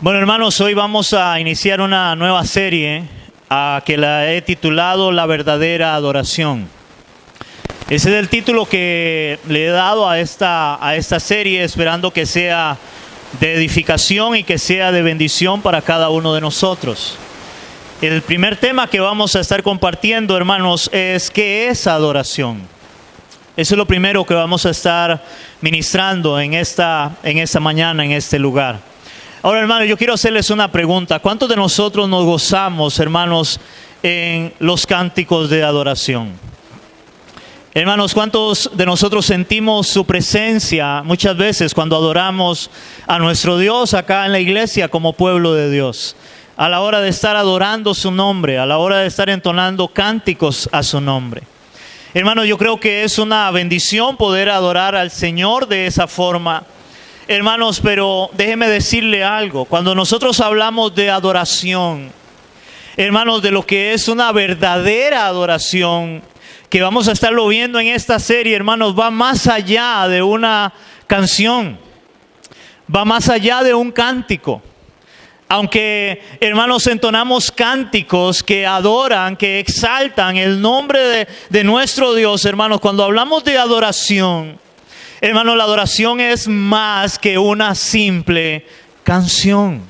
Bueno, hermanos, hoy vamos a iniciar una nueva serie que la he titulado La verdadera adoración. Ese es el título que le he dado a esta serie, esperando que sea de edificación y que sea de bendición para cada uno de nosotros. El primer tema que vamos a estar compartiendo, hermanos, es ¿qué es adoración? Eso es lo primero que vamos a estar ministrando en esta mañana, en este lugar. Ahora, hermanos, yo quiero hacerles una pregunta. ¿Cuántos de nosotros nos gozamos, hermanos, en los cánticos de adoración? Hermanos, ¿cuántos de nosotros sentimos su presencia muchas veces cuando adoramos a nuestro Dios acá en la iglesia como pueblo de Dios? A la hora de estar adorando su nombre, a la hora de estar entonando cánticos a su nombre. Hermanos, yo creo que es una bendición poder adorar al Señor de esa forma. Hermanos, pero déjeme decirle algo. Cuando nosotros hablamos de adoración, hermanos, de lo que es una verdadera adoración, que vamos a estarlo viendo en esta serie, hermanos, va más allá de una canción, va más allá de un cántico. Aunque, hermanos, entonamos cánticos que adoran, que exaltan el nombre de nuestro Dios, hermanos, cuando hablamos de adoración, hermanos, la adoración es más que una simple canción.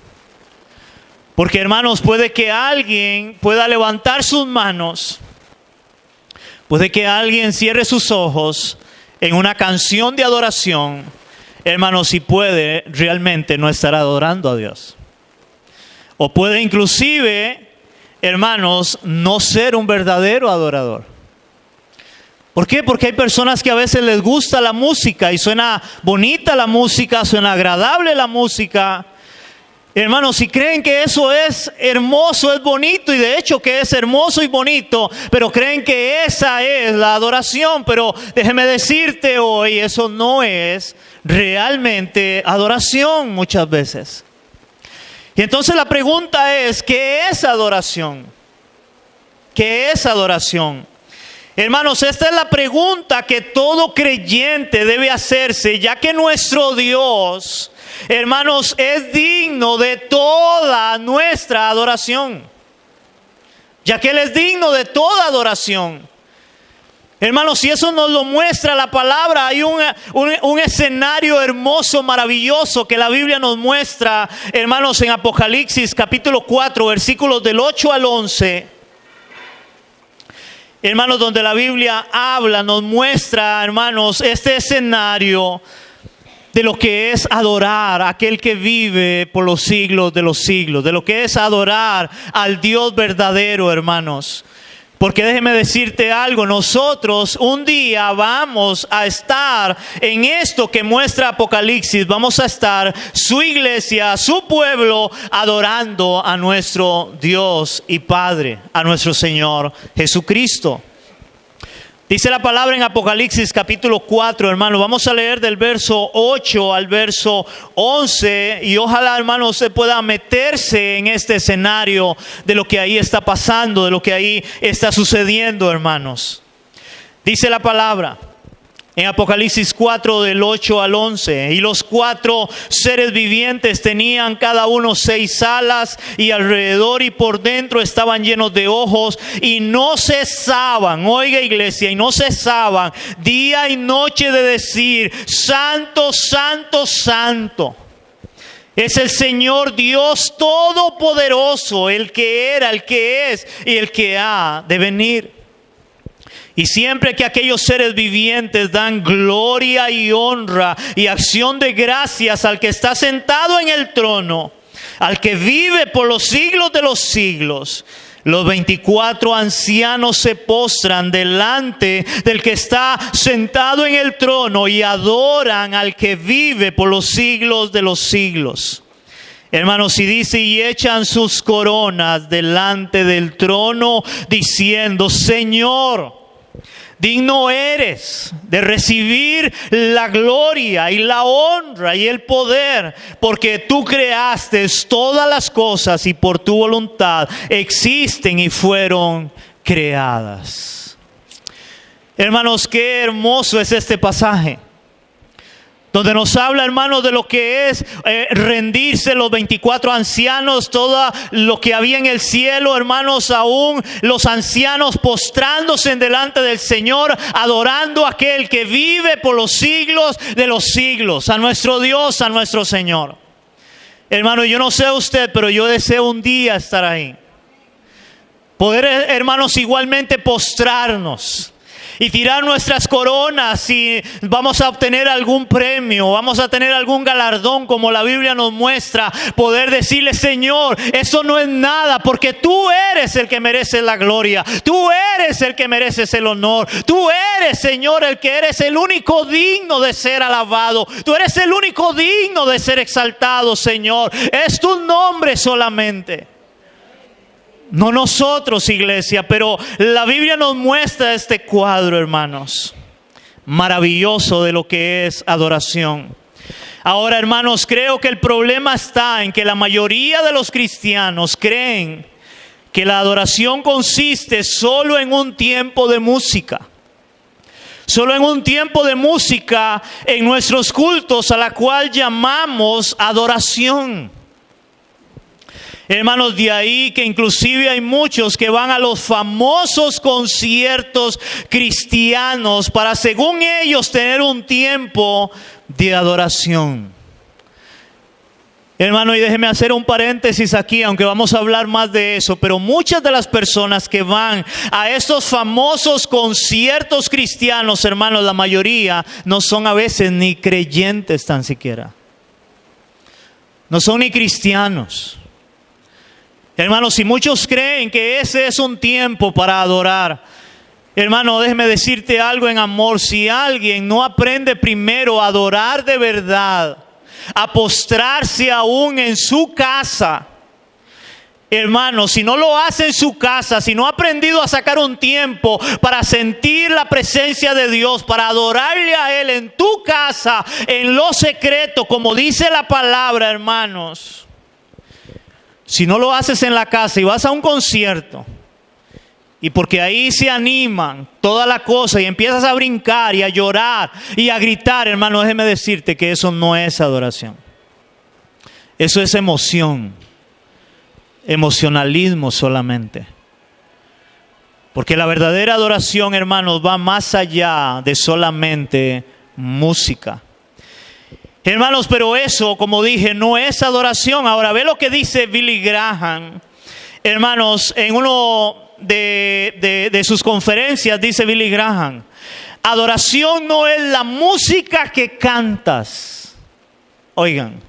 Porque, hermanos, puede que alguien pueda levantar sus manos, puede que alguien cierre sus ojos en una canción de adoración, hermanos, y puede realmente no estar adorando a Dios. O puede inclusive, hermanos, no ser un verdadero adorador. ¿Por qué? Porque hay personas que a veces les gusta la música y suena bonita la música, suena agradable la música. Hermanos, si creen que eso es hermoso, es bonito, y de hecho que es hermoso y bonito, pero creen que esa es la adoración. Pero déjeme decirte hoy, eso no es realmente adoración muchas veces. Y entonces la pregunta es, ¿qué es adoración? ¿Qué es adoración? Hermanos, esta es la pregunta que todo creyente debe hacerse, ya que nuestro Dios, hermanos, es digno de toda nuestra adoración. Ya que Él es digno de toda adoración. Hermanos, si eso nos lo muestra la palabra, hay un escenario hermoso, maravilloso que la Biblia nos muestra, hermanos, en Apocalipsis capítulo 4, versículos del 8 al 11. Hermanos, donde la Biblia habla, nos muestra, hermanos, este escenario de lo que es adorar a aquel que vive por los siglos de los siglos, de lo que es adorar al Dios verdadero, hermanos. Porque déjeme decirte algo, nosotros un día vamos a estar en esto que muestra Apocalipsis, vamos a estar su iglesia, su pueblo, adorando a nuestro Dios y Padre, a nuestro Señor Jesucristo. Dice la palabra en Apocalipsis capítulo 4, hermano. Vamos a leer del verso 8 al verso 11. Y ojalá, hermano, usted pueda meterse en este escenario de lo que ahí está pasando, de lo que ahí está sucediendo, hermanos. Dice la palabra en Apocalipsis 4 del 8 al 11. Y los 4 seres vivientes tenían cada uno 6 alas, y alrededor y por dentro estaban llenos de ojos, y no cesaban, oiga iglesia, y no cesaban día y noche de decir: Santo, Santo, Santo es el Señor Dios Todopoderoso, el que era, el que es y el que ha de venir. Y siempre que aquellos seres vivientes dan gloria y honra y acción de gracias al que está sentado en el trono, al que vive por los siglos de los siglos, los 24 ancianos se postran delante del que está sentado en el trono y adoran al que vive por los siglos de los siglos. Hermanos, y dice: y echan sus coronas delante del trono, diciendo: Señor, digno eres de recibir la gloria y la honra y el poder, porque tú creaste todas las cosas y por tu voluntad existen y fueron creadas. Hermanos, qué hermoso es este pasaje. donde nos habla, hermanos, de lo que es rendirse los 24 ancianos, todo lo que había en el cielo, hermanos, aún los ancianos postrándose en delante del Señor, adorando a aquel que vive por los siglos de los siglos, a nuestro Dios, a nuestro Señor. Hermano, yo no sé usted, pero yo deseo un día estar ahí. Poder, hermanos, igualmente postrarnos y tirar nuestras coronas, y vamos a obtener algún premio, vamos a tener algún galardón como la Biblia nos muestra. Poder decirle: Señor, eso no es nada, porque tú eres el que merece la gloria, tú eres el que mereces el honor, tú eres, Señor, el que eres el único digno de ser alabado, tú eres el único digno de ser exaltado, Señor. Es tu nombre solamente. No nosotros, iglesia, pero la Biblia nos muestra este cuadro, hermanos, maravilloso de lo que es adoración. Ahora, hermanos, creo que el problema está en que la mayoría de los cristianos creen que la adoración consiste solo en un tiempo de música. Solo en un tiempo de música en nuestros cultos, a la cual llamamos adoración. Hermanos, de ahí que inclusive hay muchos que van a los famosos conciertos cristianos para, según ellos, tener un tiempo de adoración. Hermano, y déjeme hacer un paréntesis aquí, aunque vamos a hablar más de eso, pero muchas de las personas que van a estos famosos conciertos cristianos, hermanos, la mayoría no son a veces ni creyentes tan siquiera. No son ni cristianos. Hermanos, si muchos creen que ese es un tiempo para adorar, hermano, déjeme decirte algo en amor. Si alguien no aprende primero a adorar de verdad, a postrarse aún en su casa, hermano, si no lo hace en su casa, si no ha aprendido a sacar un tiempo para sentir la presencia de Dios, para adorarle a Él en tu casa, en lo secreto, como dice la palabra, hermanos. Si no lo haces en la casa y vas a un concierto, y porque ahí se animan toda la cosa y empiezas a brincar y a llorar y a gritar, hermano, déjeme decirte que eso no es adoración. Eso es emoción, emocionalismo solamente. Porque la verdadera adoración, hermanos, va más allá de solamente música. Hermanos, pero eso, como dije, no es adoración. Ahora, ve lo que dice Billy Graham. Hermanos, en uno de sus conferencias dice Billy Graham: adoración no es la música que cantas. Oigan,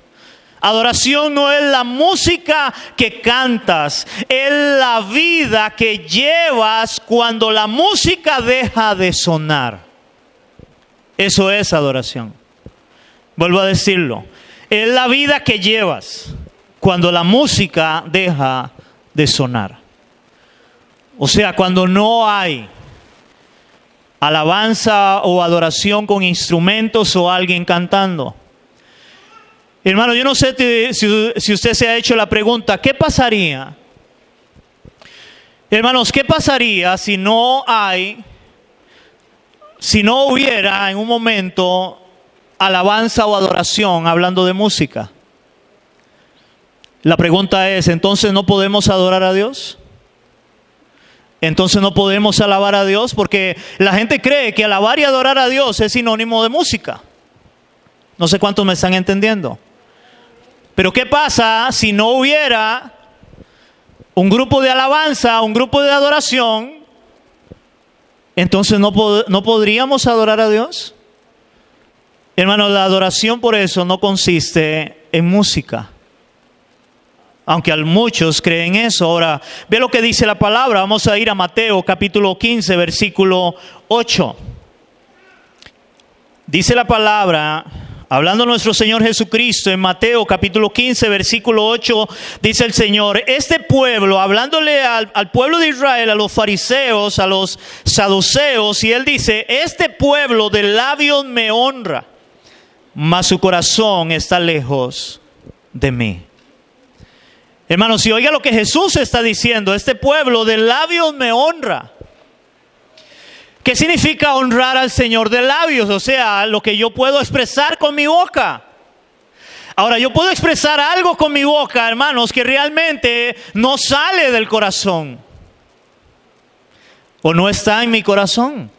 adoración no es la música que cantas, es la vida que llevas cuando la música deja de sonar. Eso es adoración. Vuelvo a decirlo, es la vida que llevas cuando la música deja de sonar. O sea, cuando no hay alabanza o adoración con instrumentos o alguien cantando. Hermano, yo no sé si usted se ha hecho la pregunta: ¿qué pasaría? Hermanos, ¿qué pasaría si no hubiera en un momento alabanza o adoración hablando de música? La pregunta es: ¿entonces no podemos adorar a Dios? ¿Entonces no podemos alabar a Dios? Porque la gente cree que alabar y adorar a Dios es sinónimo de música. No sé cuántos me están entendiendo. Pero ¿qué pasa si no hubiera un grupo de alabanza, un grupo de adoración? Entonces no podríamos adorar a Dios. Hermanos, la adoración por eso no consiste en música, aunque muchos creen eso. Ahora, ve lo que dice la palabra. Vamos a ir a Mateo capítulo 15, versículo 8. Dice la palabra, hablando nuestro Señor Jesucristo, en Mateo capítulo 15, versículo 8, dice el Señor: este pueblo, hablándole al pueblo de Israel, a los fariseos, a los saduceos, y Él dice: este pueblo de labios me honra, mas su corazón está lejos de mí. Hermanos, si oiga lo que Jesús está diciendo: este pueblo de labios me honra, ¿Qué significa honrar al Señor de labios? O sea, lo que yo puedo expresar con mi boca. Ahora, yo puedo expresar algo con mi boca, hermanos, que realmente no sale del corazón. O no está en mi corazón.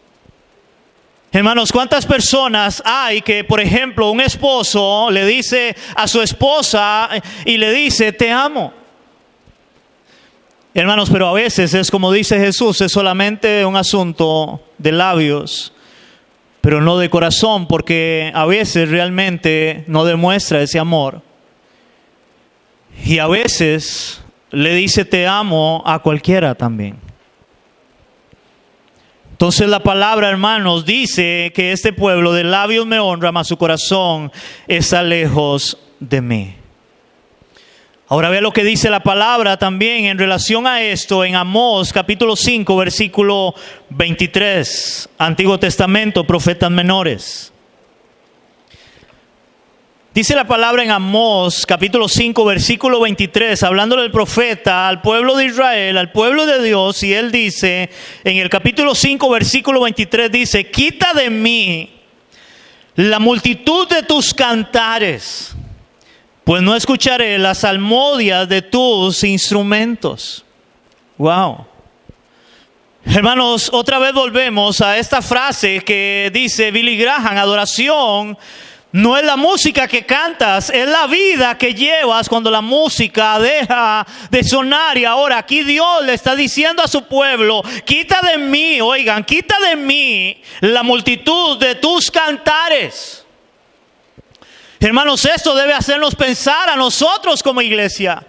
Hermanos, ¿cuántas personas hay que, por ejemplo, un esposo le dice a su esposa y le dice, te amo? Hermanos, pero a veces es como dice Jesús, es solamente un asunto de labios, pero no de corazón, porque a veces realmente no demuestra ese amor. Y a veces le dice te amo a cualquiera también. Entonces la palabra, hermanos, dice que este pueblo de labios me honra, mas su corazón está lejos de mí. Ahora vea lo que dice la palabra también en relación a esto en Amós capítulo 5 versículo 23, Antiguo Testamento, profetas menores. Dice la palabra en Amós capítulo 5 versículo 23, hablando del profeta al pueblo de Israel, al pueblo de Dios, y él dice en el capítulo 5 versículo 23, dice, quita de mí la multitud de tus cantares, pues no escucharé las salmodias de tus instrumentos. Wow. Hermanos, otra vez volvemos a esta frase que dice Billy Graham, adoración no es la música que cantas, es la vida que llevas cuando la música deja de sonar. Y ahora aquí Dios le está diciendo a su pueblo, quita de mí, oigan, quita de mí la multitud de tus cantares. Hermanos, esto debe hacernos pensar a nosotros como iglesia,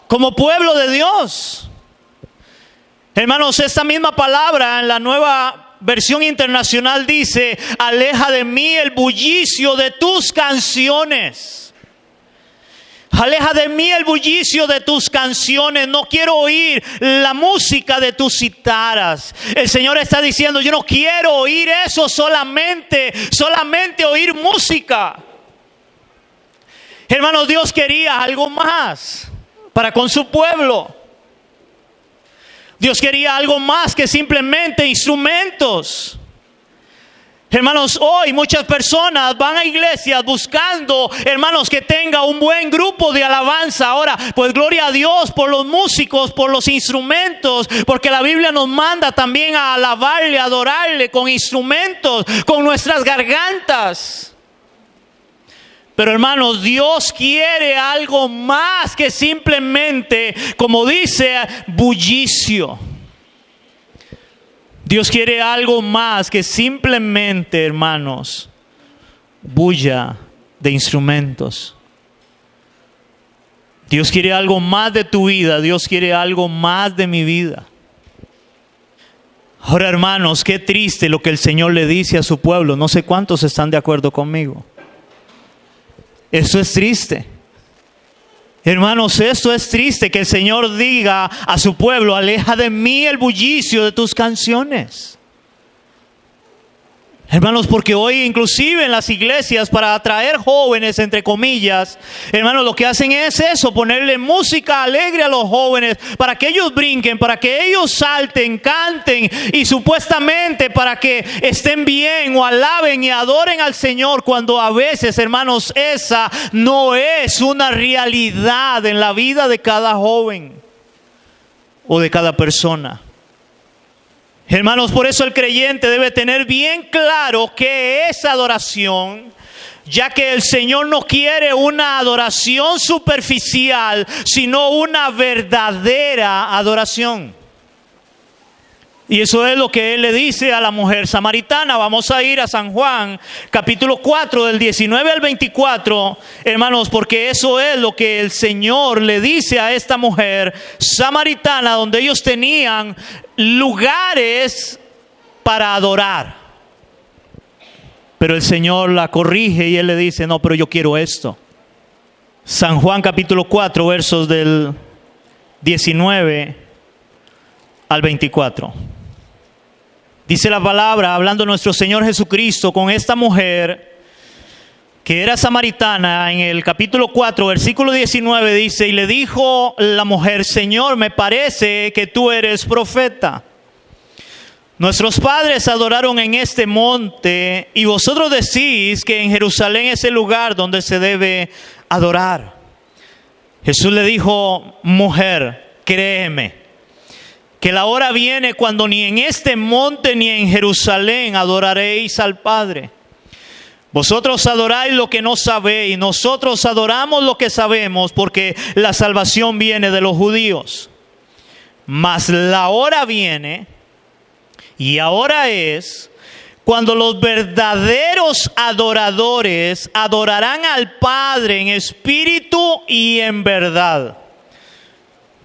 como pueblo de Dios. Hermanos, esta misma palabra en la Nueva Versión Internacional dice, aleja de mí el bullicio de tus canciones. Aleja de mí el bullicio de tus canciones. No quiero oír la música de tus citaras. El Señor está diciendo, yo no quiero oír eso solamente oír música. Hermanos, Dios quería algo más para con su pueblo. Dios quería algo más que simplemente instrumentos. Hermanos, hoy muchas personas van a iglesias buscando, hermanos, que tenga un buen grupo de alabanza. Ahora, pues gloria a Dios por los músicos, por los instrumentos, porque la Biblia nos manda también a alabarle, a adorarle con instrumentos, con nuestras gargantas. Pero hermanos, Dios quiere algo más que simplemente, como dice, bullicio. Dios quiere algo más que simplemente, hermanos, bulla de instrumentos. Dios quiere algo más de tu vida. Dios quiere algo más de mi vida. Ahora, hermanos, qué triste lo que el Señor le dice a su pueblo. No sé cuántos están de acuerdo conmigo. Eso es triste. Hermanos, esto es triste que el Señor diga a su pueblo, aleja de mí el bullicio de tus canciones. Hermanos, porque hoy inclusive en las iglesias para atraer jóvenes, entre comillas, hermanos, lo que hacen es eso, ponerle música alegre a los jóvenes para que ellos brinquen, para que ellos salten, canten y supuestamente para que estén bien o alaben y adoren al Señor, cuando a veces, hermanos, esa no es una realidad en la vida de cada joven o de cada persona. Hermanos, por eso el creyente debe tener bien claro qué es adoración, ya que el Señor no quiere una adoración superficial, sino una verdadera adoración. Y eso es lo que Él le dice a la mujer samaritana. Vamos a ir a San Juan, capítulo 4, del 19 al 24, hermanos, porque eso es lo que el Señor le dice a esta mujer samaritana, donde ellos tenían lugares para adorar. Pero el Señor la corrige y Él le dice, no, pero yo quiero esto. San Juan capítulo 4, versos del 19 al 24. Dice la palabra, hablando nuestro Señor Jesucristo con esta mujer que era samaritana, en el capítulo 4, versículo 19, dice, y le dijo la mujer, Señor, me parece que tú eres profeta. Nuestros padres adoraron en este monte y vosotros decís que en Jerusalén es el lugar donde se debe adorar. Jesús le dijo: mujer, créeme, que la hora viene cuando ni en este monte ni en Jerusalén adoraréis al Padre. Vosotros adoráis lo que no sabéis, nosotros adoramos lo que sabemos, porque la salvación viene de los judíos. Mas la hora viene, y ahora es, cuando los verdaderos adoradores adorarán al Padre en espíritu y en verdad.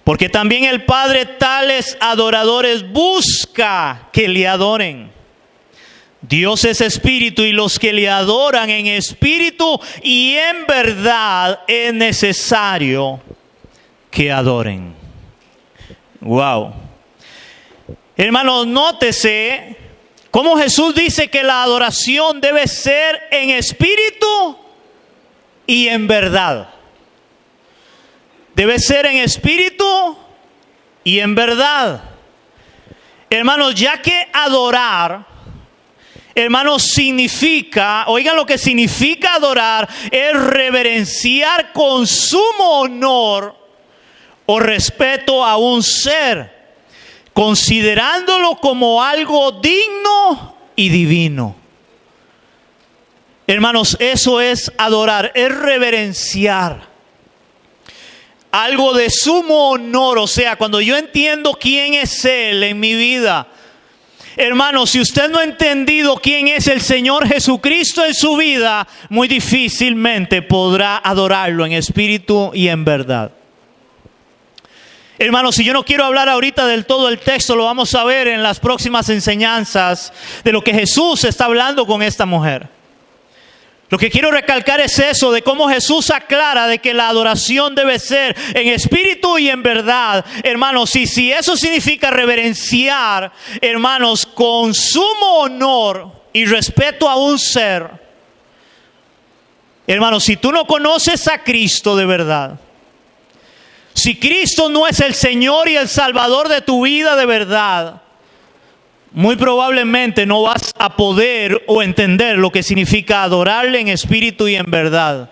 Porque también el Padre tales adoradores busca que le adoren. Dios es espíritu y los que le adoran en espíritu y en verdad es necesario que adoren. Wow. Hermanos, nótese cómo Jesús dice que la adoración debe ser en espíritu y en verdad. Debe ser en espíritu y en verdad. Hermanos, ya que adorar, hermanos, significa, oigan lo que significa adorar, es reverenciar con sumo honor o respeto a un ser, considerándolo como algo digno y divino. Hermanos, eso es adorar, es reverenciar. Algo de sumo honor, o sea, cuando yo entiendo quién es Él en mi vida. Hermanos, si usted no ha entendido quién es el Señor Jesucristo en su vida, muy difícilmente podrá adorarlo en espíritu y en verdad. Hermanos, si yo no quiero hablar ahorita del todo el texto, lo vamos a ver en las próximas enseñanzas de lo que Jesús está hablando con esta mujer. Lo que quiero recalcar es eso, de cómo Jesús aclara de que la adoración debe ser en espíritu y en verdad. Hermanos, y si eso significa reverenciar, hermanos, con sumo honor y respeto a un ser. Hermanos, si tú no conoces a Cristo de verdad, si Cristo no es el Señor y el Salvador de tu vida de verdad, muy probablemente no vas a poder o entender lo que significa adorarle en espíritu y en verdad.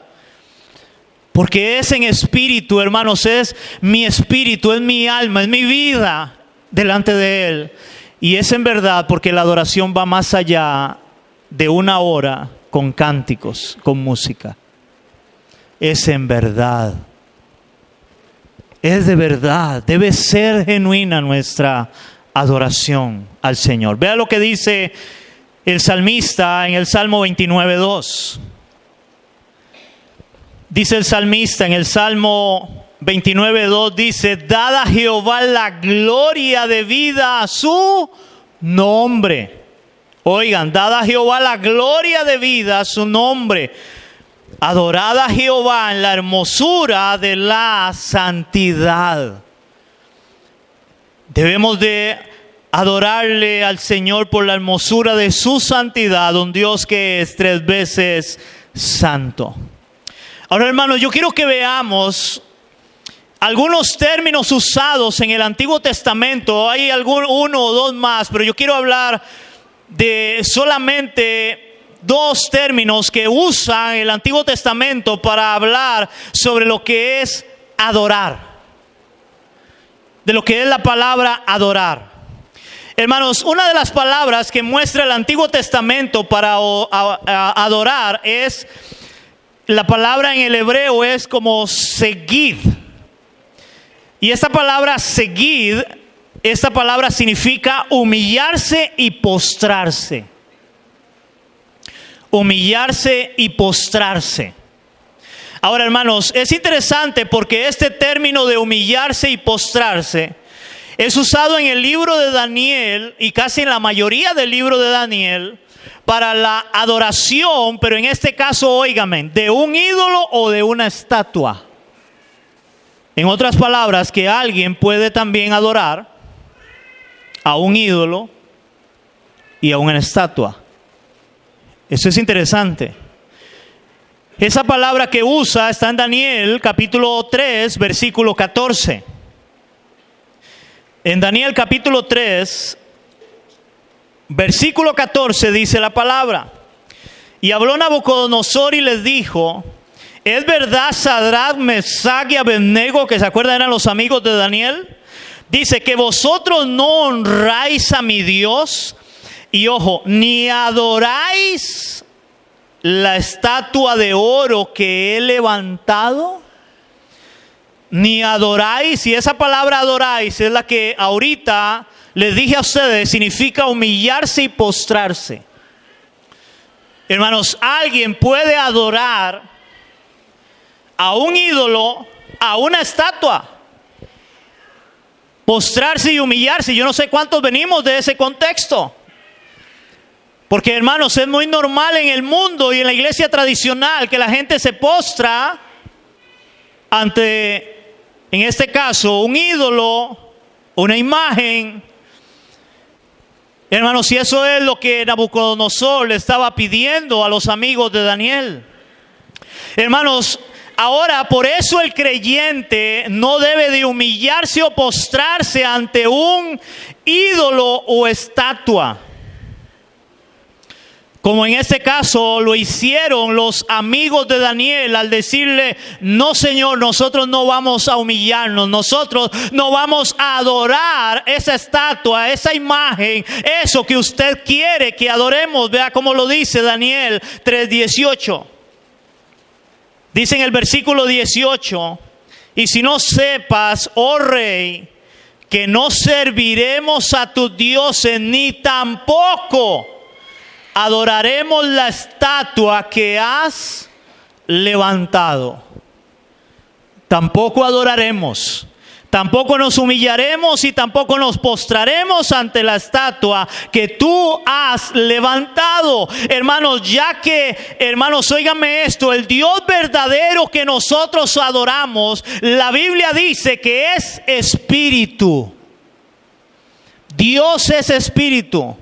Porque es en espíritu, hermanos, es mi espíritu, es mi alma, es mi vida delante de Él. Y es en verdad porque la adoración va más allá de una hora con cánticos, con música. Es en verdad. Es de verdad, debe ser genuina nuestra adoración al Señor. Vea lo que dice el salmista en el Salmo 29:2. Dice el salmista en el Salmo 29:2, dice: dad a Jehová la gloria debida a su nombre. Oigan, dad a Jehová la gloria debida a su nombre. Adorad a Jehová en la hermosura de la santidad. Debemos de adorarle al Señor por la hermosura de su santidad, un Dios que es 3 veces santo. Ahora, hermanos, yo quiero que veamos algunos términos usados en el Antiguo Testamento. Hay uno o dos más, pero yo quiero hablar de solamente 2 términos que usan el Antiguo Testamento para hablar sobre lo que es adorar. De lo que es la palabra adorar. Hermanos, una de las palabras que muestra el Antiguo Testamento para adorar es, la palabra en el hebreo es como segid. Y esta palabra segid, esta palabra significa humillarse y postrarse. Humillarse y postrarse. Ahora, hermanos, es interesante porque este término de humillarse y postrarse es usado en el libro de Daniel y casi en la mayoría del libro de Daniel para la adoración, pero en este caso, óigame, de un ídolo o de una estatua. En otras palabras, que alguien puede también adorar a un ídolo y a una estatua. Eso es interesante. Esa palabra que usa está en Daniel capítulo 3, versículo 14. En Daniel capítulo 3, Versículo 14 dice la palabra: y habló Nabucodonosor y les dijo: ¿es verdad, Sadrach, Mesach y Abednego, que se acuerdan eran los amigos de Daniel? Dice que vosotros no honráis a mi Dios, y ojo, ni adoráis la estatua de oro que he levantado. Ni adoráis, y esa palabra adoráis es la que ahorita les dije a ustedes, significa humillarse y postrarse. Hermanos, alguien puede adorar a un ídolo, a una estatua, postrarse y humillarse. Yo no sé cuántos venimos de ese contexto. Porque, hermanos, es muy normal en el mundo y en la iglesia tradicional que la gente se postra ante, en este caso, un ídolo, una imagen. Hermanos, si eso es lo que Nabucodonosor le estaba pidiendo a los amigos de Daniel. Hermanos, ahora por eso el creyente no debe de humillarse o postrarse ante un ídolo o estatua, como en este caso lo hicieron los amigos de Daniel al decirle: no, Señor, nosotros no vamos a humillarnos, nosotros no vamos a adorar esa estatua, esa imagen, eso que usted quiere que adoremos. Vea cómo lo dice Daniel 3:18. Dice en el versículo 18: y si no sepas, oh rey, que no serviremos a tus dioses, ni tampoco adoraremos la estatua que has levantado. Tampoco adoraremos, tampoco nos humillaremos y tampoco nos postraremos ante la estatua que tú has levantado. Hermanos, ya que, hermanos, óigame esto, el Dios verdadero que nosotros adoramos, la Biblia dice que es espíritu. Dios es espíritu.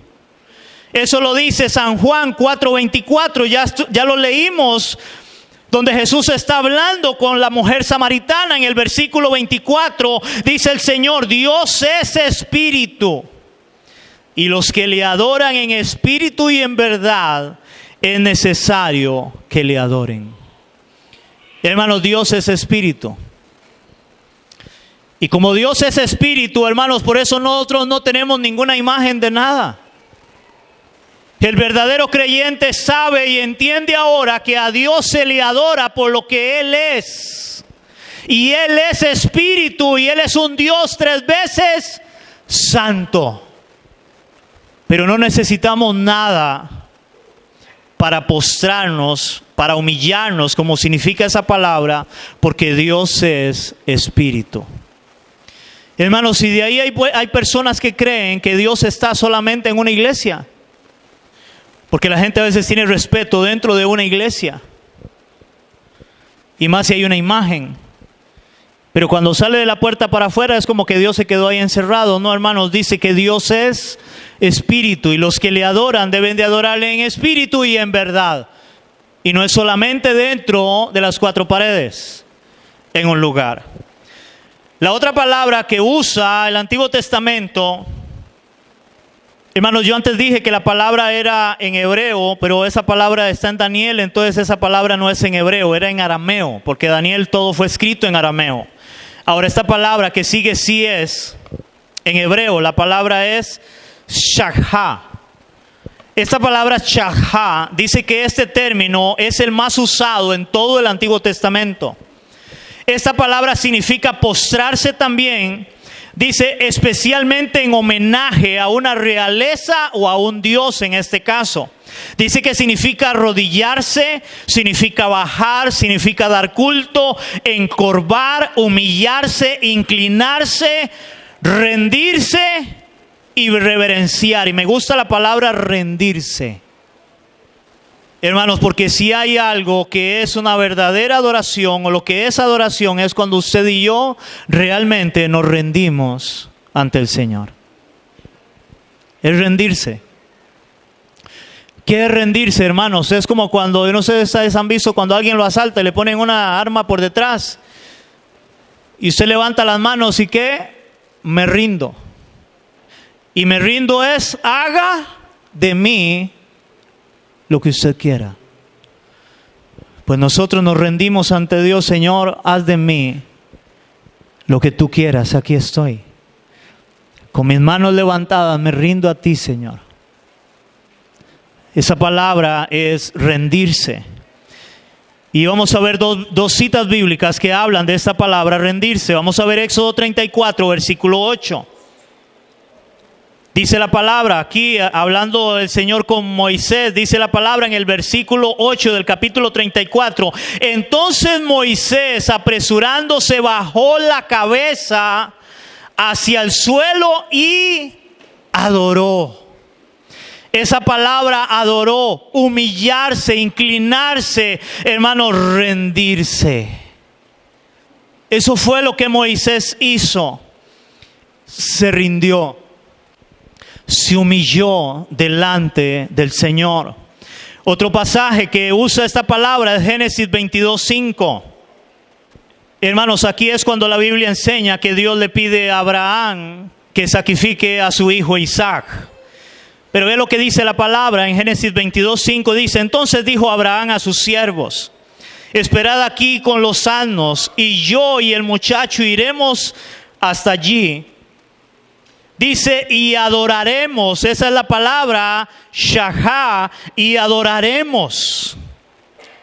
Eso lo dice San Juan 4:24, ya lo leímos, donde Jesús está hablando con la mujer samaritana. En el versículo 24 dice el Señor: Dios es espíritu, y los que le adoran en espíritu y en verdad es necesario que le adoren. Hermanos, Dios es espíritu. Y como Dios es espíritu, hermanos, por eso nosotros no tenemos ninguna imagen de nada. El verdadero creyente sabe y entiende ahora que a Dios se le adora por lo que Él es. Y Él es espíritu y Él es un Dios 3 veces santo. Pero no necesitamos nada para postrarnos, para humillarnos, como significa esa palabra, porque Dios es espíritu. Hermanos, y de ahí hay personas que creen que Dios está solamente en una iglesia. Porque la gente a veces tiene respeto dentro de una iglesia. Y más si hay una imagen. Pero cuando sale de la puerta para afuera es como que Dios se quedó ahí encerrado. No, hermanos, dice que Dios es espíritu. Y los que le adoran deben de adorarle en espíritu y en verdad. Y no es solamente dentro de las 4 paredes, en un lugar. La otra palabra que usa el Antiguo Testamento, hermanos, yo antes dije que la palabra era en hebreo, pero esa palabra está en Daniel, entonces esa palabra no es en hebreo, era en arameo, porque Daniel todo fue escrito en arameo. Ahora esta palabra que sigue sí es en hebreo, la palabra es shachá. Esta palabra shachá dice que este término es el más usado en todo el Antiguo Testamento. Esta palabra significa postrarse también. Dice especialmente en homenaje a una realeza o a un dios en este caso. Dice que significa arrodillarse, significa bajar, significa dar culto, encorvar, humillarse, inclinarse, rendirse y reverenciar. Y me gusta la palabra rendirse. Hermanos, porque si hay algo que es una verdadera adoración, o lo que es adoración, es cuando usted y yo realmente nos rendimos ante el Señor. Es rendirse. ¿Qué es rendirse, hermanos? Es como cuando, yo no sé si ustedes han visto, cuando alguien lo asalta y le ponen una arma por detrás. Y usted levanta las manos y ¿qué? Me rindo. Y me rindo es, haga de mí lo que usted quiera. Pues nosotros nos rendimos ante Dios. Señor, haz de mí lo que tú quieras. Aquí estoy. Con mis manos levantadas me rindo a ti, Señor. Esa palabra es rendirse. Y vamos a ver dos citas bíblicas que hablan de esta palabra, rendirse. Vamos a ver Éxodo 34, versículo 8. Dice la palabra, aquí hablando el Señor con Moisés, dice la palabra en el versículo 8 del capítulo 34. Entonces Moisés, apresurándose, bajó la cabeza hacia el suelo y adoró. Esa palabra adoró, humillarse, inclinarse, hermanos, rendirse. Eso fue lo que Moisés hizo. Se rindió. Se humilló delante del Señor. Otro pasaje que usa esta palabra es Génesis 22:5. Hermanos, aquí es cuando la Biblia enseña que Dios le pide a Abraham que sacrifique a su hijo Isaac. Pero ve lo que dice la palabra en Génesis 22:5. Dice, entonces dijo Abraham a sus siervos, esperad aquí con los asnos, y yo y el muchacho iremos hasta allí. Dice, y adoraremos, esa es la palabra, shahá, y adoraremos.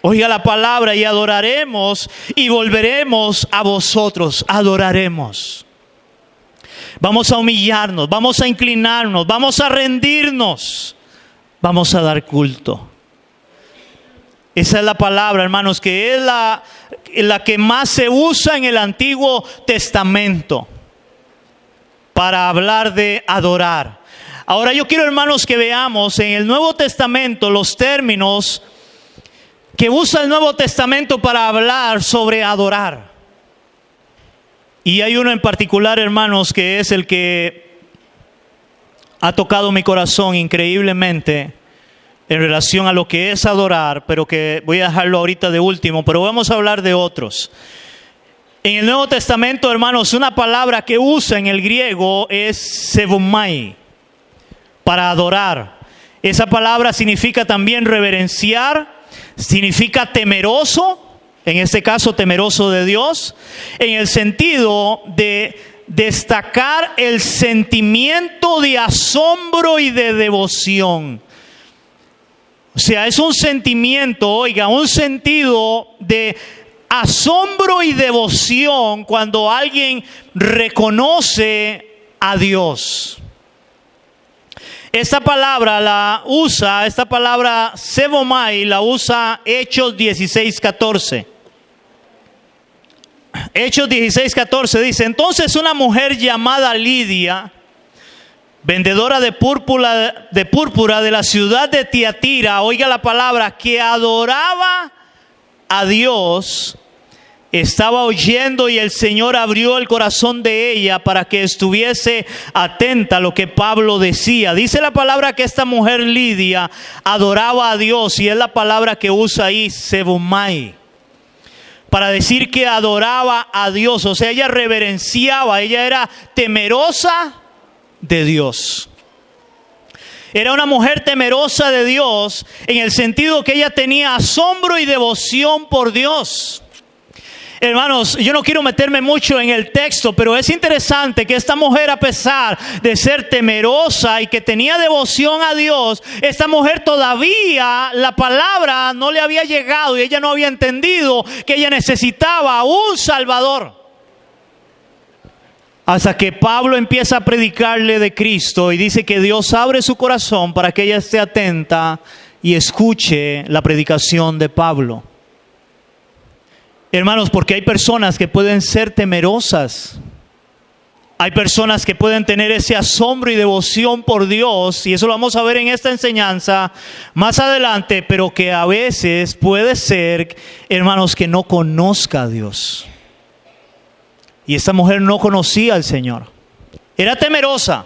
Oiga la palabra, y adoraremos, y volveremos a vosotros, adoraremos. Vamos a humillarnos, vamos a inclinarnos, vamos a rendirnos, vamos a dar culto. Esa es la palabra, hermanos, que es la que más se usa en el Antiguo Testamento para hablar de adorar. Ahora yo quiero, hermanos, que veamos en el Nuevo Testamento los términos que usa el Nuevo Testamento para hablar sobre adorar. Y hay uno en particular, hermanos, que es el que ha tocado mi corazón increíblemente en relación a lo que es adorar, pero que voy a dejarlo ahorita de último, pero vamos a hablar de otros. En el Nuevo Testamento, hermanos, una palabra que usa en el griego es sebomai, para adorar. Esa palabra significa también reverenciar, significa temeroso, en este caso temeroso de Dios, en el sentido de destacar el sentimiento de asombro y de devoción. O sea, es un sentimiento, oiga, un sentido de asombro y devoción cuando alguien reconoce a Dios. Esta palabra esta palabra sebomai la usa Hechos 16:14. Hechos 16:14 dice, entonces una mujer llamada Lidia, vendedora de púrpura de la ciudad de Tiatira, oiga la palabra, que adoraba a Dios, estaba oyendo, y el Señor abrió el corazón de ella para que estuviese atenta a lo que Pablo decía. Dice la palabra que esta mujer Lidia adoraba a Dios, y es la palabra que usa ahí, sebomai, para decir que adoraba a Dios. O sea, ella reverenciaba, ella era temerosa de Dios. Era una mujer temerosa de Dios en el sentido que ella tenía asombro y devoción por Dios. Hermanos, yo no quiero meterme mucho en el texto, pero es interesante que esta mujer, a pesar de ser temerosa y que tenía devoción a Dios, esta mujer todavía la palabra no le había llegado y ella no había entendido que ella necesitaba un Salvador. Hasta que Pablo empieza a predicarle de Cristo y dice que Dios abre su corazón para que ella esté atenta y escuche la predicación de Pablo. Hermanos, porque hay personas que pueden ser temerosas. Hay personas que pueden tener ese asombro y devoción por Dios, y eso lo vamos a ver en esta enseñanza más adelante, pero que a veces puede ser, hermanos, que no conozca a Dios. Y esta mujer no conocía al Señor. Era temerosa.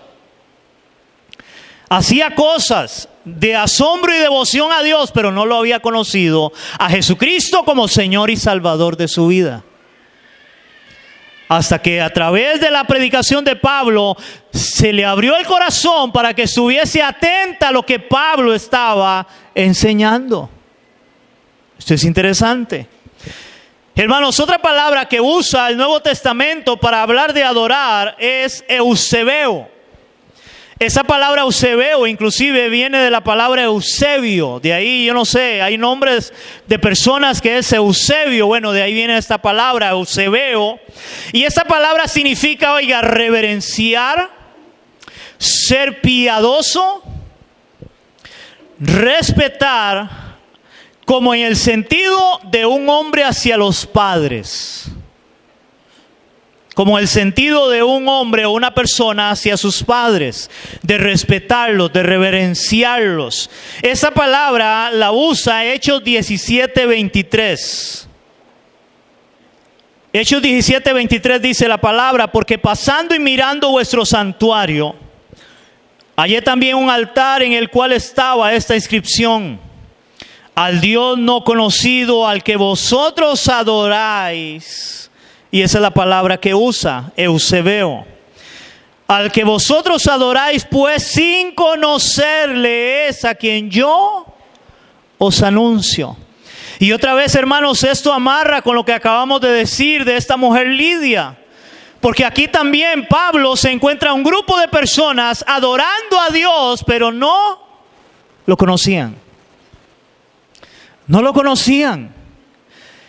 Hacía cosas de asombro y devoción a Dios, pero no lo había conocido a Jesucristo como Señor y Salvador de su vida. hasta que a través de la predicación de Pablo se le abrió el corazón para que estuviese atenta a lo que Pablo estaba enseñando. Esto es interesante. Hermanos, otra palabra que usa el Nuevo Testamento para hablar de adorar es eusebeo. Esa palabra eusebeo inclusive viene de la palabra Eusebio. De ahí, yo no sé, hay nombres de personas que es Eusebio. Bueno, de ahí viene esta palabra eusebeo. Y esta palabra significa, oiga, reverenciar, ser piadoso, respetar, como en el sentido de un hombre hacia los padres. Como el sentido de un hombre o una persona hacia sus padres, de respetarlos, de reverenciarlos. Esa palabra la usa Hechos 17:23. Hechos 17:23 dice la palabra: porque pasando y mirando vuestro santuario, hallé también un altar en el cual estaba esta inscripción: al Dios no conocido, al que vosotros adoráis. Y esa es la palabra que usa, eusebeo. Al que vosotros adoráis, pues sin conocerle, es a quien yo os anuncio. Y otra vez, hermanos, esto amarra con lo que acabamos de decir de esta mujer Lidia. Porque aquí también Pablo se encuentra un grupo de personas adorando a Dios, pero no lo conocían. No lo conocían.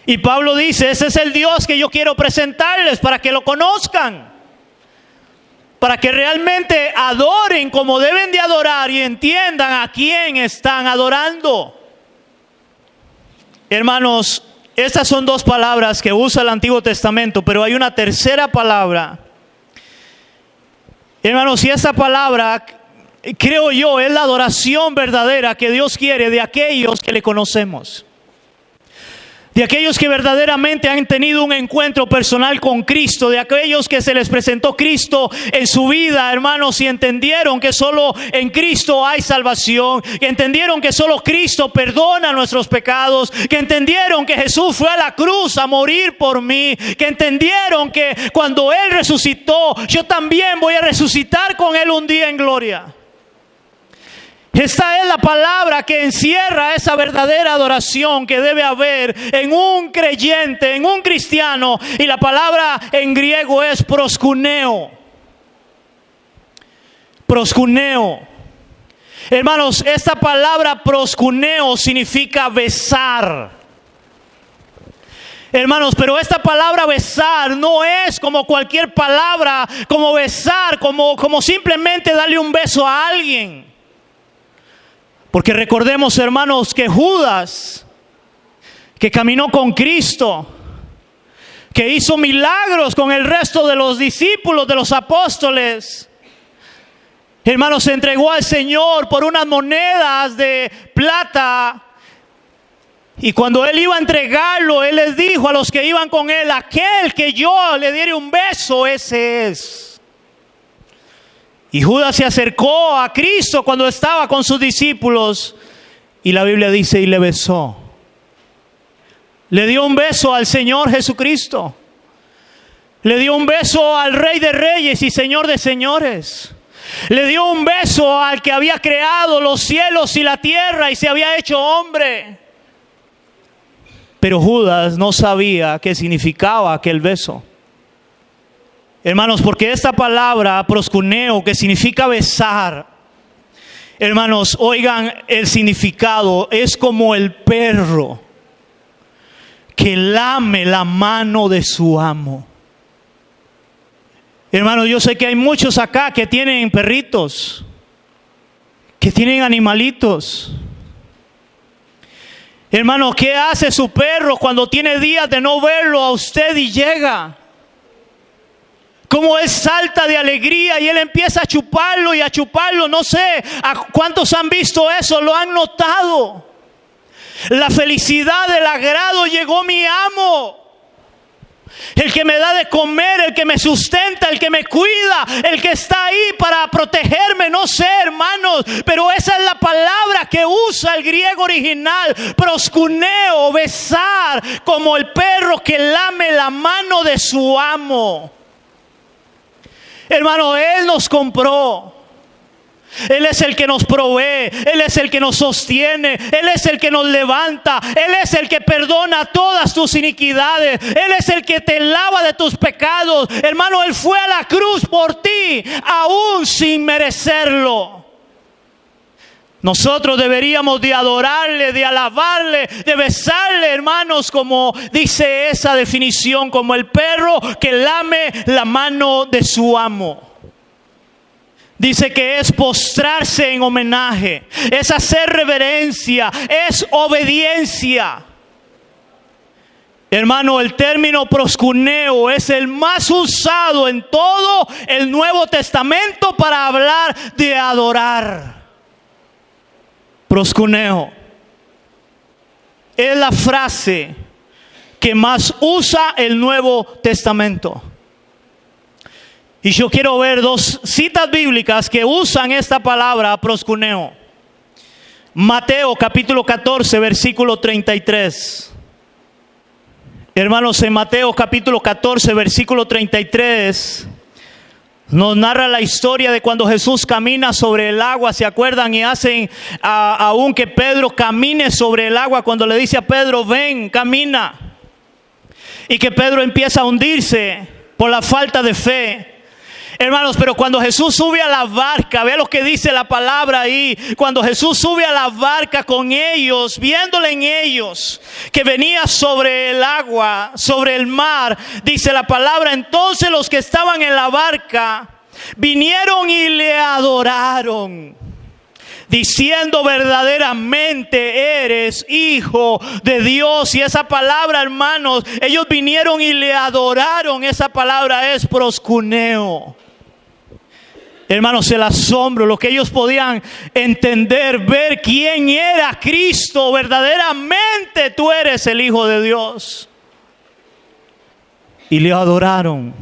Y Pablo dice: ese es el Dios que yo quiero presentarles para que lo conozcan. Para que realmente adoren como deben de adorar y entiendan a quién están adorando. Hermanos, estas son dos palabras que usa el Antiguo Testamento, pero hay una tercera palabra. Hermanos, y esta palabra, creo yo, es la adoración verdadera que Dios quiere de aquellos que le conocemos. De aquellos que verdaderamente han tenido un encuentro personal con Cristo, de aquellos que se les presentó Cristo en su vida, hermanos, y entendieron que solo en Cristo hay salvación, que entendieron que solo Cristo perdona nuestros pecados, que entendieron que Jesús fue a la cruz a morir por mí, que entendieron que cuando Él resucitó, yo también voy a resucitar con Él un día en gloria. Esta es la palabra que encierra esa verdadera adoración que debe haber en un creyente, en un cristiano. Y la palabra en griego es proskuneo. Proskuneo. Hermanos, esta palabra proskuneo significa besar. Hermanos, pero esta palabra besar no es como cualquier palabra, como besar, como simplemente darle un beso a alguien. Porque recordemos, hermanos, que Judas, que caminó con Cristo, que hizo milagros con el resto de los discípulos, de los apóstoles, hermanos, se entregó al Señor por unas monedas de plata. Y cuando Él iba a entregarlo, Él les dijo a los que iban con Él: aquel que yo le diere un beso, ese es. Y Judas se acercó a Cristo cuando estaba con sus discípulos. Y la Biblia dice: y le besó. Le dio un beso al Señor Jesucristo. Le dio un beso al Rey de Reyes y Señor de Señores. Le dio un beso al que había creado los cielos y la tierra y se había hecho hombre. Pero Judas no sabía qué significaba aquel beso. Hermanos, porque esta palabra proskuneo, que significa besar, hermanos, oigan el significado, es como el perro que lame la mano de su amo. Hermanos, yo sé que hay muchos acá que tienen perritos, que tienen animalitos. Hermano, ¿qué hace su perro cuando tiene días de no verlo a usted y llega? Cómo él salta de alegría y él empieza a chuparlo y a chuparlo. No sé a cuántos han visto eso, lo han notado. La felicidad, el agrado, llegó mi amo. el que me da de comer, el que me sustenta, el que me cuida, el que está ahí para protegerme. No sé, hermanos, pero esa es la palabra que usa el griego original, proskuneo, besar, como el perro que lame la mano de su amo. Hermano, Él nos compró. Él es el que nos provee, Él es el que nos sostiene, Él es el que nos levanta, Él es el que perdona todas tus iniquidades, Él es el que te lava de tus pecados. Hermano, Él fue a la cruz por ti, aún sin merecerlo. Nosotros deberíamos de adorarle, de alabarle, de besarle, hermanos, como dice esa definición, como el perro que lame la mano de su amo. Dice que es postrarse en homenaje, es hacer reverencia, es obediencia. Hermano, el término proskuneo es el más usado en todo el Nuevo Testamento para hablar de adorar. Proskuneo es la frase que más usa el Nuevo Testamento. Y yo quiero ver dos citas bíblicas que usan esta palabra proskuneo. Mateo capítulo 14, versículo 33. Hermanos, en Mateo capítulo 14, versículo 33, nos narra la historia de cuando Jesús camina sobre el agua. ¿Se acuerdan? Y hacen aún que Pedro camine sobre el agua cuando le dice a Pedro, ven, camina. Y que Pedro empieza a hundirse por la falta de fe. Hermanos, pero cuando Jesús sube a la barca, vea lo que dice la palabra ahí. Cuando Jesús sube a la barca con ellos, viéndole en ellos que venía sobre el agua, sobre el mar, dice la palabra, entonces los que estaban en la barca vinieron y le adoraron, diciendo verdaderamente eres hijo de Dios. Y esa palabra, hermanos, ellos vinieron y le adoraron. Esa palabra es proskuneo. Hermanos, el asombro, lo que ellos podían entender, ver quién era Cristo. Verdaderamente tú eres el Hijo de Dios. Y le adoraron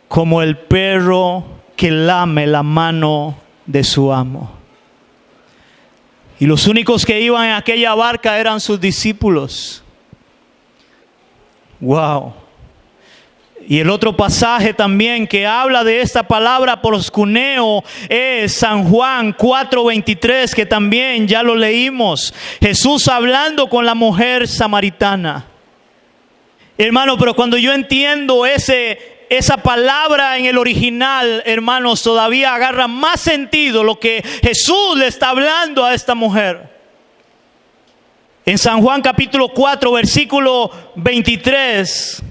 como el perro que lame la mano de su amo. Y los únicos que iban en aquella barca eran sus discípulos. Wow. Y el otro pasaje también que habla de esta palabra proskuneo es San Juan 4:23, que también ya lo leímos. Jesús hablando con la mujer samaritana. Hermano, pero cuando yo entiendo esa palabra en el original, hermanos, todavía agarra más sentido lo que Jesús le está hablando a esta mujer. En San Juan capítulo 4, versículo 23,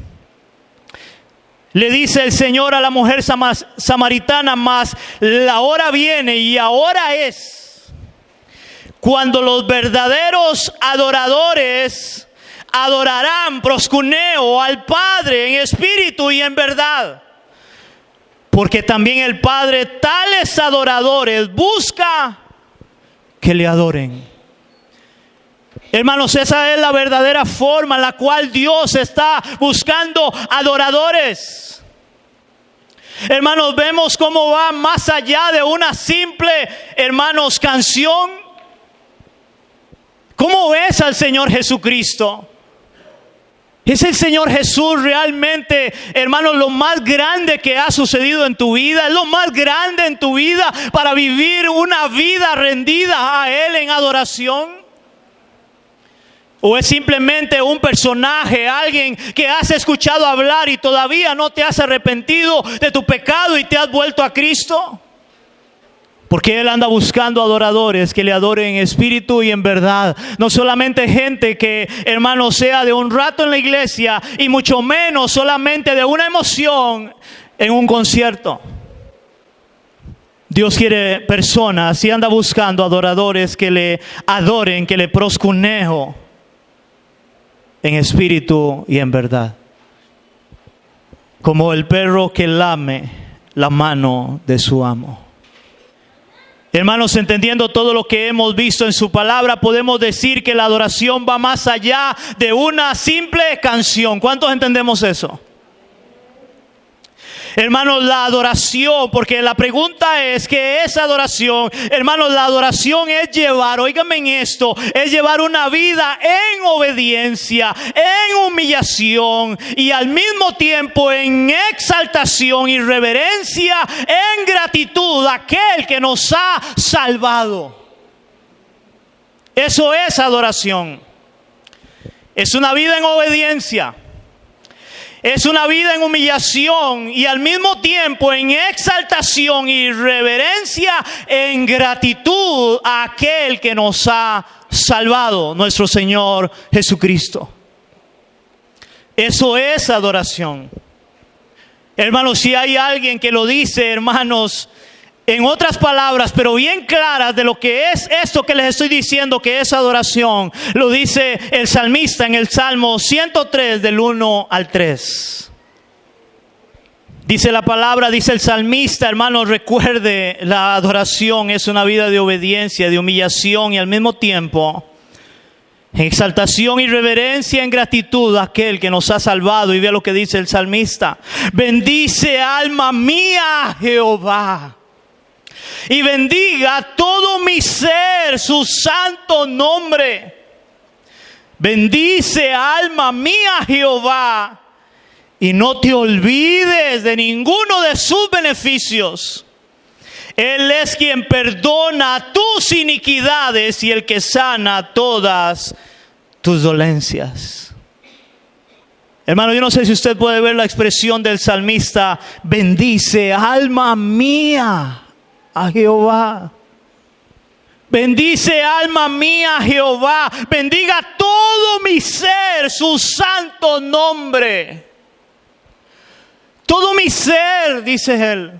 le dice el Señor a la mujer samaritana, mas la hora viene y ahora es cuando los verdaderos adoradores adorarán, proskuneo, al Padre en espíritu y en verdad. Porque también el Padre tales adoradores busca que le adoren. Hermanos, esa es la verdadera forma en la cual Dios está buscando adoradores. Hermanos, vemos cómo va más allá de una simple, hermanos, canción. ¿Cómo ves al Señor Jesucristo? ¿Es el Señor Jesús realmente, hermanos, lo más grande que ha sucedido en tu vida? ¿Es lo más grande en tu vida para vivir una vida rendida a Él en adoración? ¿O es simplemente un personaje, alguien que has escuchado hablar y todavía no te has arrepentido de tu pecado y te has vuelto a Cristo? Porque Él anda buscando adoradores que le adoren en espíritu y en verdad. No solamente gente que, hermano, sea de un rato en la iglesia y mucho menos solamente de una emoción en un concierto. Dios quiere personas y anda buscando adoradores que le adoren, que le proskuneo en espíritu y en verdad. Como el perro que lame la mano de su amo. Hermanos, entendiendo todo lo que hemos visto en su palabra, podemos decir que la adoración va más allá de una simple canción. ¿Cuántos entendemos eso? Hermanos, la adoración, porque la pregunta es, ¿qué es adoración? Hermanos, la adoración es llevar, óigame en esto, es llevar una vida en obediencia, en humillación y al mismo tiempo en exaltación y reverencia, en gratitud a aquel que nos ha salvado. Eso es adoración. Es una vida en obediencia. Es una vida en humillación y al mismo tiempo en exaltación y reverencia, en gratitud a aquel que nos ha salvado, nuestro Señor Jesucristo. Eso es adoración. Hermanos, si hay alguien que lo dice, hermanos, en otras palabras, pero bien claras de lo que es esto que les estoy diciendo, que es adoración, lo dice el salmista en el Salmo 103 del 1 al 3. Dice la palabra, dice el salmista, hermanos, recuerde, la adoración es una vida de obediencia, de humillación y al mismo tiempo en exaltación y reverencia, en gratitud a aquel que nos ha salvado. Y vea lo que dice el salmista: bendice alma mía Jehová, y bendiga todo mi ser su santo nombre. Bendice alma mía Jehová, y no te olvides de ninguno de sus beneficios. Él es quien perdona tus iniquidades y el que sana todas tus dolencias. Hermano, yo no sé si usted puede ver la expresión del salmista: bendice alma mía a Jehová. Bendice alma mía Jehová, bendiga todo mi ser su santo nombre. Todo mi ser, dice él.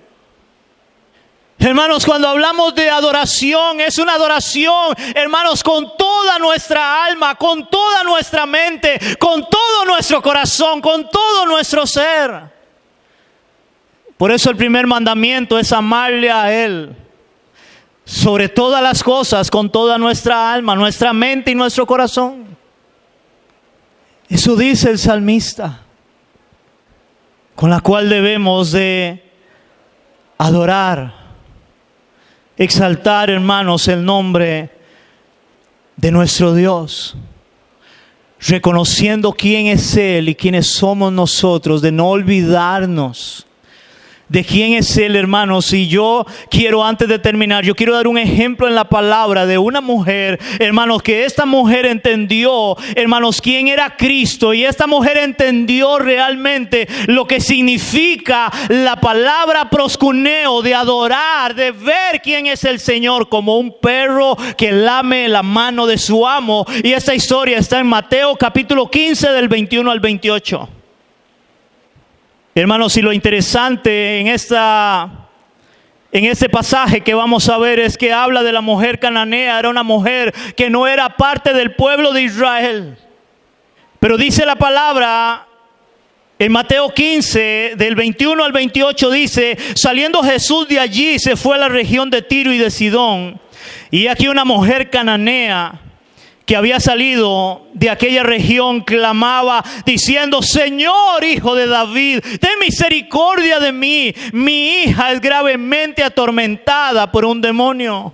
Hermanos, cuando hablamos de adoración, es una adoración, hermanos, con toda nuestra alma, con toda nuestra mente, con todo nuestro corazón, con todo nuestro ser. Por eso el primer mandamiento es amarle a Él sobre todas las cosas, con toda nuestra alma, nuestra mente y nuestro corazón. Eso dice el salmista, con la cual debemos de adorar, exaltar, hermanos, el nombre de nuestro Dios, reconociendo quién es Él y quiénes somos nosotros, de no olvidarnos de quién es Él, hermanos. Y yo quiero, antes de terminar, yo quiero dar un ejemplo en la palabra de una mujer, hermanos, que esta mujer entendió, hermanos, quién era Cristo. Y esta mujer entendió realmente lo que significa la palabra proskuneo, de adorar, de ver quién es el Señor, como un perro que lame la mano de su amo. Y esta historia está en Mateo capítulo 15 del 21 al 28. Hermanos, y lo interesante en este pasaje que vamos a ver es que habla de la mujer cananea. Era una mujer que no era parte del pueblo de Israel. Pero dice la palabra en Mateo 15, del 21 al 28, dice: saliendo Jesús de allí, se fue a la región de Tiro y de Sidón. Y aquí una mujer cananea que había salido de aquella región clamaba diciendo: Señor, hijo de David, ten misericordia de mí. Mi hija es gravemente atormentada por un demonio.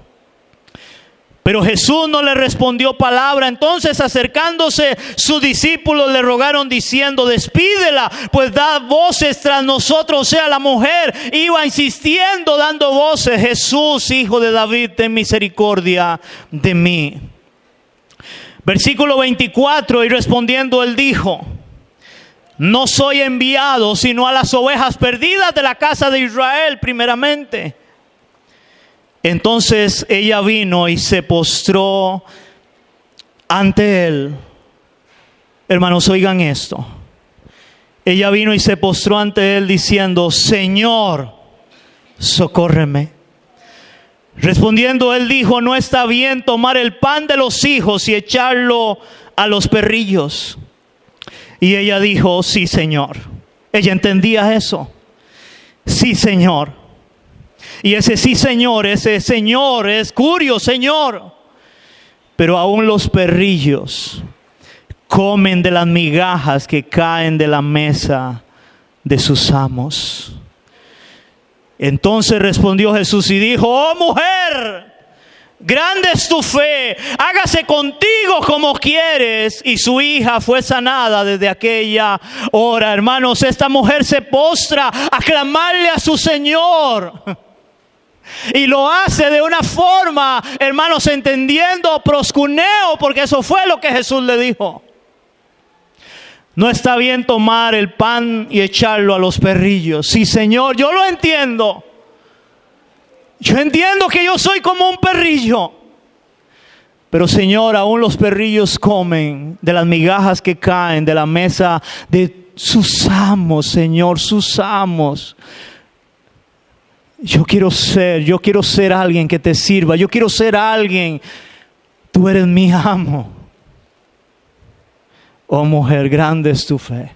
Pero Jesús no le respondió palabra. Entonces, acercándose sus discípulos, le rogaron diciendo: despídela, pues da voces tras nosotros. O sea, la mujer iba insistiendo, dando voces: Jesús, hijo de David, ten misericordia de mí. Versículo 24, y respondiendo él dijo: no soy enviado sino a las ovejas perdidas de la casa de Israel primeramente. Entonces ella vino y se postró ante él. Hermanos, oigan esto. Ella vino y se postró ante él diciendo: Señor, socórreme. Respondiendo él dijo: no está bien tomar el pan de los hijos y echarlo a los perrillos. Y ella dijo: sí, Señor. Ella entendía eso. Sí, Señor. Y ese sí, Señor, ese Señor es curio, Señor. Pero aún los perrillos comen de las migajas que caen de la mesa de sus amos. Entonces respondió Jesús y dijo: oh mujer, grande es tu fe, hágase contigo como quieres. Y su hija fue sanada desde aquella hora. Hermanos, esta mujer se postra a clamarle a su Señor. Y lo hace de una forma, hermanos, entendiendo proscuneo, porque eso fue lo que Jesús le dijo. No está bien tomar el pan y echarlo a los perrillos. Sí, Señor, yo lo entiendo. Yo entiendo que yo soy como un perrillo. Pero, Señor, aún los perrillos comen de las migajas que caen de la mesa de sus amos, Señor, sus amos. Yo quiero ser alguien que te sirva. Yo quiero ser alguien. Tú eres mi amo. Oh mujer, grande es tu fe.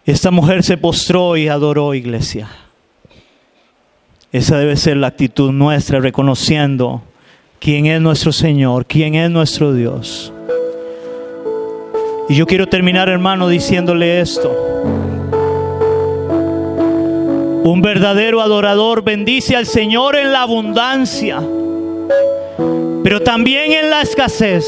Esta mujer se postró y adoró, iglesia. Esa debe ser la actitud nuestra, reconociendo quién es nuestro Señor, quién es nuestro Dios. Y yo quiero terminar, hermano, diciéndole esto. Un verdadero adorador bendice al Señor en la abundancia, pero también en la escasez.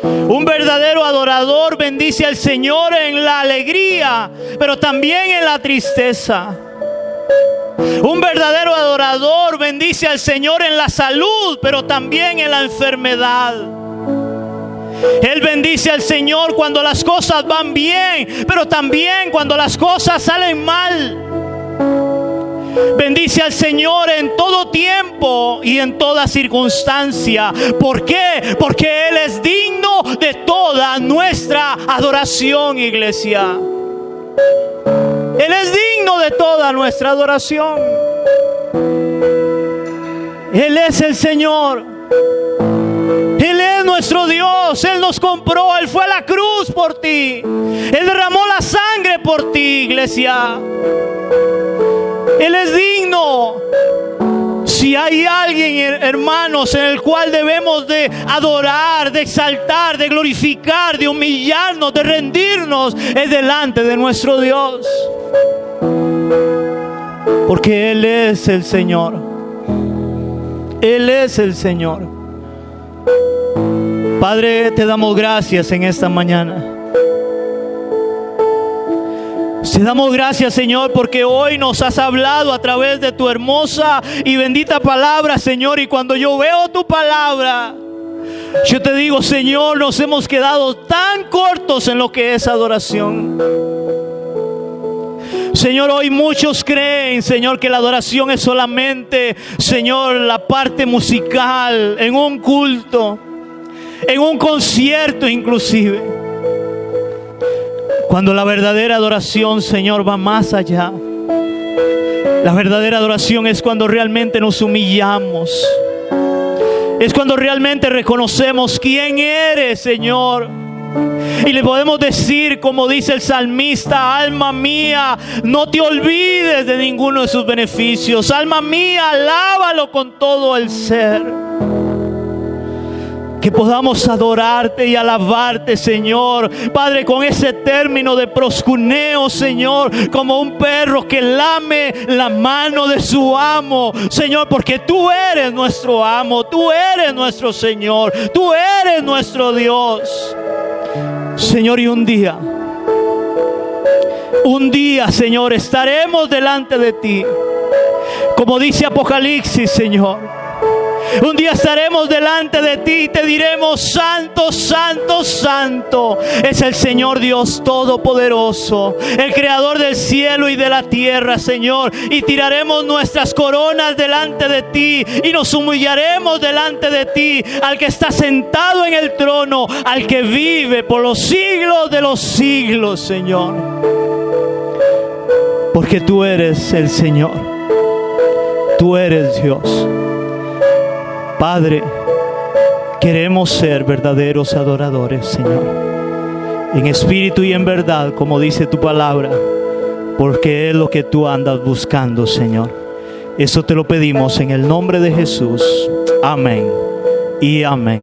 Un verdadero adorador bendice al Señor en la alegría, pero también en la tristeza. Un verdadero adorador bendice al Señor en la salud, pero también en la enfermedad. Él bendice al Señor cuando las cosas van bien, pero también cuando las cosas salen mal. Bendice al Señor en todo tiempo y en toda circunstancia. ¿Por qué? Porque Él es digno de toda nuestra adoración, iglesia. Él es digno de toda nuestra adoración. Él es el Señor. Él es nuestro Dios. Él nos compró. Él fue a la cruz por ti. Él derramó la sangre por ti, iglesia. Él es digno. Si hay alguien, hermanos, en el cual debemos de adorar, de exaltar, de glorificar, de humillarnos, de rendirnos, es delante de nuestro Dios. Porque Él es el Señor. Él es el Señor. Padre, te damos gracias en esta mañana. Te damos gracias, Señor, porque hoy nos has hablado a través de tu hermosa y bendita palabra, Señor. Y cuando yo veo tu palabra, yo te digo, Señor, nos hemos quedado tan cortos en lo que es adoración. Señor, hoy muchos creen, Señor, que la adoración es solamente, Señor, la parte musical, en un culto, en un concierto inclusive. Cuando la verdadera adoración, Señor, va más allá. La verdadera adoración es cuando realmente nos humillamos. Es cuando realmente reconocemos quién eres, Señor. Y le podemos decir, como dice el salmista: alma mía, no te olvides de ninguno de sus beneficios. Alma mía, alábalo con todo el ser. Que podamos adorarte y alabarte, Señor. Padre, con ese término de proscuneo, Señor, como un perro que lame la mano de su amo, Señor, porque tú eres nuestro amo, tú eres nuestro Señor, tú eres nuestro Dios. Señor, y un día, Señor, estaremos delante de ti. Como dice Apocalipsis, Señor. Un día estaremos delante de ti y te diremos: santo, santo, santo es el Señor Dios Todopoderoso, el Creador del cielo y de la tierra, Señor. Y tiraremos nuestras coronas delante de ti y nos humillaremos delante de ti, al que está sentado en el trono, al que vive por los siglos de los siglos, Señor. Porque tú eres el Señor, tú eres Dios. Padre, queremos ser verdaderos adoradores, Señor, en espíritu y en verdad, como dice tu palabra, porque es lo que tú andas buscando, Señor. Eso te lo pedimos en el nombre de Jesús. Amén y amén.